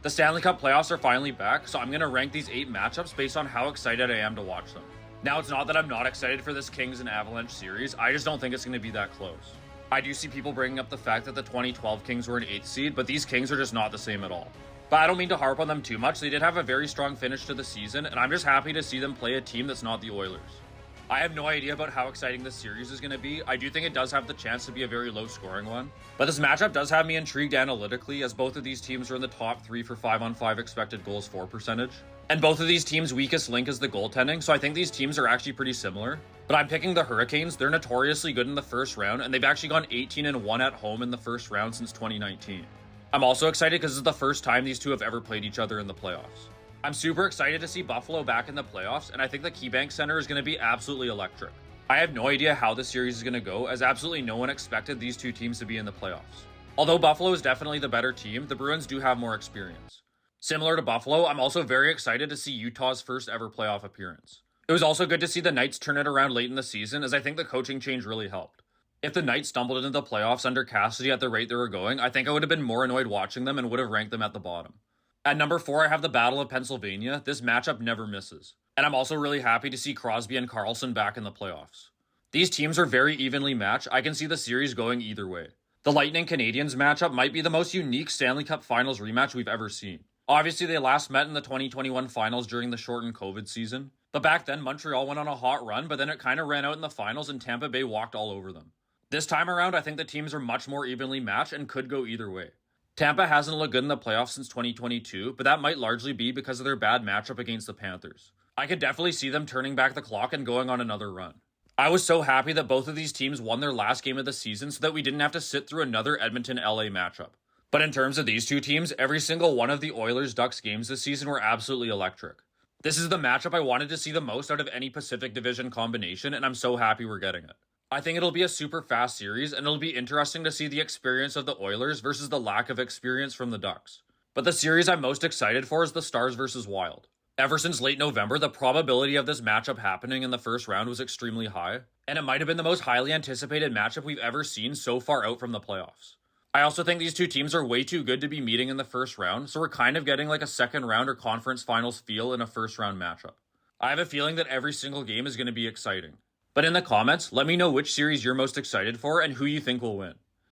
The Stanley Cup playoffs are finally back, so I'm going to rank these 8 matchups based on how excited I am to watch them. Now, it's not that I'm not excited for this Kings and Avalanche series, I just don't think it's going to be that close. I do see people bringing up the fact that the 2012 Kings were an 8th seed, but these Kings are just not the same at all. But I don't mean to harp on them too much, they did have a very strong finish to the season, and I'm just happy to see them play a team that's not the Oilers. I have no idea about how exciting this series is going to be. I do think it does have the chance to be a very low-scoring one. But this matchup does have me intrigued analytically, as both of these teams are in the top 3 for 5-on-5 expected goals for percentage. And both of these teams' weakest link is the goaltending, so I think these teams are actually pretty similar. But I'm picking the Hurricanes. They're notoriously good in the first round, and they've actually gone 18-1 at home in the first round since 2019. I'm also excited because this is the first time these two have ever played each other in the playoffs. I'm super excited to see Buffalo back in the playoffs, and I think the KeyBank Center is going to be absolutely electric. I have no idea how this series is going to go, as absolutely no one expected these two teams to be in the playoffs. Although Buffalo is definitely the better team, the Bruins do have more experience. Similar to Buffalo, I'm also very excited to see Utah's first ever playoff appearance. It was also good to see the Knights turn it around late in the season, as I think the coaching change really helped. If the Knights stumbled into the playoffs under Cassidy at the rate they were going, I think I would have been more annoyed watching them and would have ranked them at the bottom. At number 4, I have the Battle of Pennsylvania. This matchup never misses. And I'm also really happy to see Crosby and Karlsson back in the playoffs. These teams are very evenly matched. I can see the series going either way. The Lightning Canadiens matchup might be the most unique Stanley Cup Finals rematch we've ever seen. Obviously, they last met in the 2021 finals during the shortened COVID season. But back then, Montreal went on a hot run, but then it kind of ran out in the finals and Tampa Bay walked all over them. This time around, I think the teams are much more evenly matched and could go either way. Tampa hasn't looked good in the playoffs since 2022, but that might largely be because of their bad matchup against the Panthers. I could definitely see them turning back the clock and going on another run. I was so happy that both of these teams won their last game of the season so that we didn't have to sit through another Edmonton-LA matchup. But in terms of these two teams, every single one of the Oilers-Ducks games this season were absolutely electric. This is the matchup I wanted to see the most out of any Pacific Division combination, and I'm so happy we're getting it. I think it'll be a super fast series, and it'll be interesting to see the experience of the Oilers versus the lack of experience from the Ducks. But the series I'm most excited for is the Stars versus Wild. Ever since late November, the probability of this matchup happening in the first round was extremely high, and it might have been the most highly anticipated matchup we've ever seen so far out from the playoffs. I also think these two teams are way too good to be meeting in the first round, so we're kind of getting like a second round or conference finals feel in a first round matchup. I have a feeling that every single game is going to be exciting. But in the comments, let me know which series you're most excited for and who you think will win.